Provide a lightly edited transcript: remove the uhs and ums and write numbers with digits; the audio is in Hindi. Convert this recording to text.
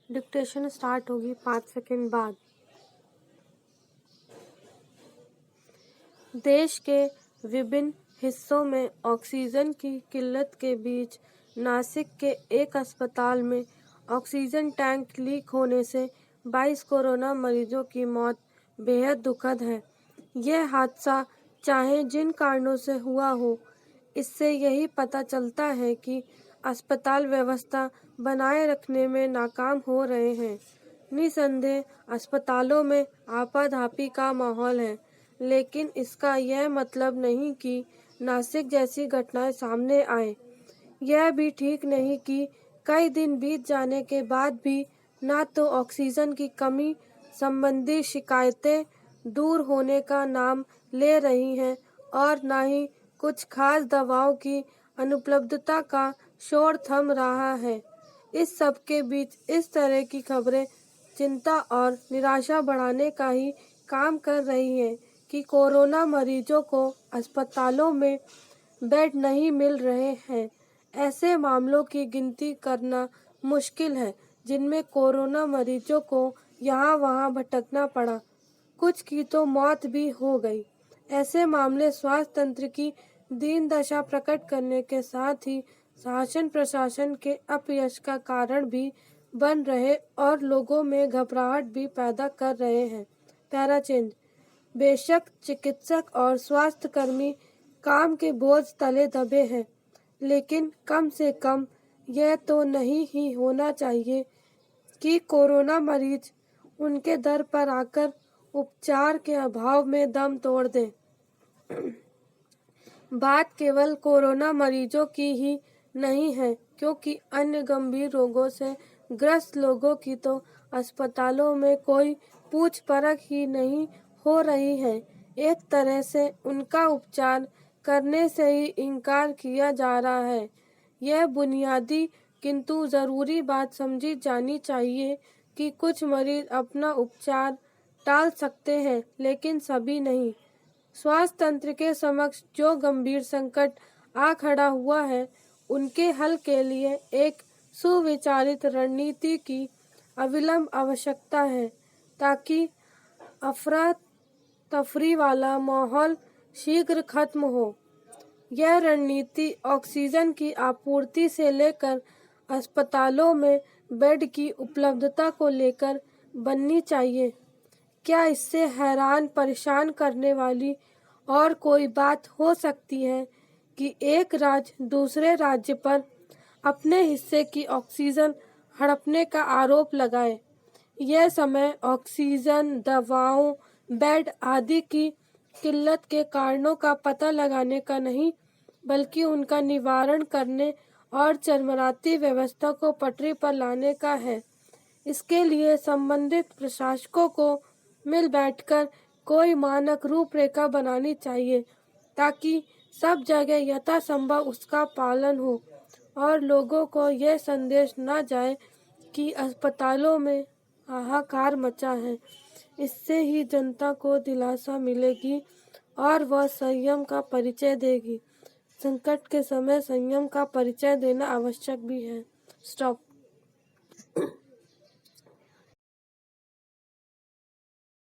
डिक्टेशन स्टार्ट होगी 5 सेकंड बाद। देश के विभिन्न हिस्सों में ऑक्सीजन की किल्लत के बीच नासिक के एक अस्पताल में ऑक्सीजन टैंक लीक होने से 22 कोरोना मरीजों की मौत बेहद दुखद है। यह हादसा चाहे जिन कारणों से हुआ हो, इससे यही पता चलता है कि अस्पताल व्यवस्था बनाए रखने में नाकाम हो रहे हैं। निसंदेह अस्पतालों में आपाधापी का माहौल है, लेकिन इसका यह मतलब नहीं कि नासिक जैसी घटनाएं सामने आए। यह भी ठीक नहीं कि कई दिन बीत जाने के बाद भी ना तो ऑक्सीजन की कमी संबंधी शिकायतें दूर होने का नाम ले रही हैं और ना ही कुछ खास दवाओं की अनुपलब्धता का शोर थम रहा है। इस सब के बीच इस तरह की खबरें चिंता और निराशा बढ़ाने का ही काम कर रही हैं कि कोरोना मरीजों को अस्पतालों में बेड नहीं मिल रहे हैं। ऐसे मामलों की गिनती करना मुश्किल है जिनमें कोरोना मरीजों को यहाँ वहाँ भटकना पड़ा, कुछ की तो मौत भी हो गई। ऐसे मामले स्वास्थ्य तंत्र की दीन दशा प्रकट करने के साथ ही शासन प्रशासन के अपयश का कारण भी बन रहे और लोगों में घबराहट भी पैदा कर रहे हैं। Para change. बेशक चिकित्सक और स्वास्थ्यकर्मी काम के बोझ तले दबे हैं, लेकिन कम से कम यह तो नहीं ही होना चाहिए कि कोरोना मरीज उनके दर पर आकर उपचार के अभाव में दम तोड़ दें। बात केवल कोरोना मरीजों की ही नहीं है, क्योंकि अन्य गंभीर रोगों से ग्रस्त लोगों की तो अस्पतालों में कोई पूछ परख ही नहीं हो रही है। एक तरह से उनका उपचार करने से ही इनकार किया जा रहा है। यह बुनियादी किंतु ज़रूरी बात समझी जानी चाहिए कि कुछ मरीज अपना उपचार टाल सकते हैं, लेकिन सभी नहीं। स्वास्थ्य तंत्र के समक्ष जो गंभीर संकट आ खड़ा हुआ है, उनके हल के लिए एक सुविचारित रणनीति की अविलंब आवश्यकता है, ताकि अफरा तफरी वाला माहौल शीघ्र खत्म हो। यह रणनीति ऑक्सीजन की आपूर्ति से लेकर अस्पतालों में बेड की उपलब्धता को लेकर बननी चाहिए। क्या इससे हैरान परेशान करने वाली और कोई बात हो सकती है कि एक राज्य दूसरे राज्य पर अपने हिस्से की ऑक्सीजन हड़पने का आरोप लगाए? यह समय ऑक्सीजन, दवाओं, बेड आदि की किल्लत के कारणों का पता लगाने का नहीं, बल्कि उनका निवारण करने और चरमराती व्यवस्था को पटरी पर लाने का है। इसके लिए संबंधित प्रशासकों को मिल बैठकर कोई मानक रूपरेखा बनानी चाहिए, ताकि सब जगह यथासंभव उसका पालन हो और लोगों को यह संदेश न जाए कि अस्पतालों में हाहाकार मचा है। इससे ही जनता को दिलासा मिलेगी और वह संयम का परिचय देगी। संकट के समय संयम का परिचय देना आवश्यक भी है। स्टॉप।